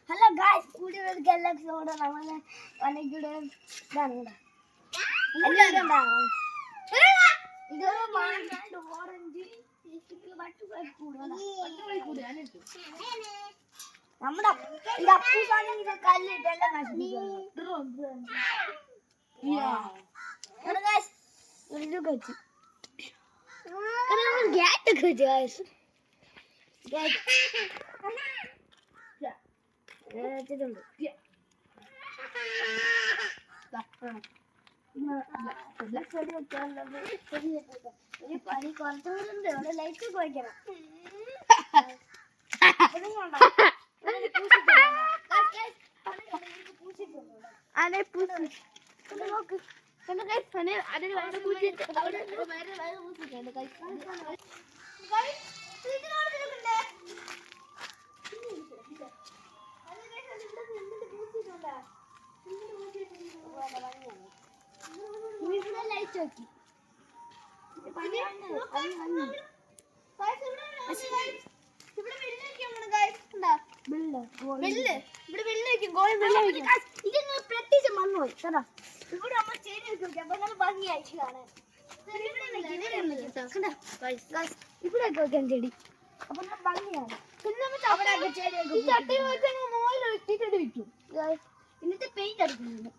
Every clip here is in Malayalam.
ഹലോ ഗായ്സ്, കൂടി ഒരു ഗാലക്സിയോട് നമ്മളെ വനയുടെ ഇതാണ് ഇതൊരു മാങ്ങ ഓറഞ്ച് നമ്മുടെ ഇത് അപ്പൂസാണെങ്കിൽ ഇത് കല്ലിട്ടല്ല പണി കുറച്ചുകൂടെ അവിടെ ലൈറ്റ് പോയിക്കണം. ലൈറ്റ് നോക്കി പ്രത്യേകിച്ച് മണ്ണ് പോയി കേട്ടോ. ഇവിടെ നമ്മൾ ചെടി വെക്കി അപ്പൊ നല്ല ഭംഗിയായിട്ട് കാണാൻ. ഇവിടെ ഒക്കെ വെക്കാൻ ചെടി അപ്പൊ നല്ല ഭംഗിയാണ്. ഇന്നത്തെ പെയിന്റ് അടിക്കുന്നുണ്ട്.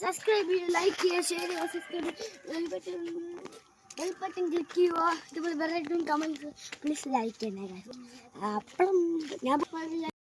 സബ്സ്ക്രൈബ് ചെയ്യുക, ലൈക്ക് ചെയ്യുക, ഷെയർ ചെയ്യുക, സബ്സ്ക്രൈബ് ബെൽ ബട്ടൺ ക്ലിക്ക് ചെയ്യുക. ഇതുപോലെ വെറൈറ്റി കമൻറ്റ് പ്ലീസ് ലൈക്ക് ചെയ്യണേ. അപ്പം ഞാൻ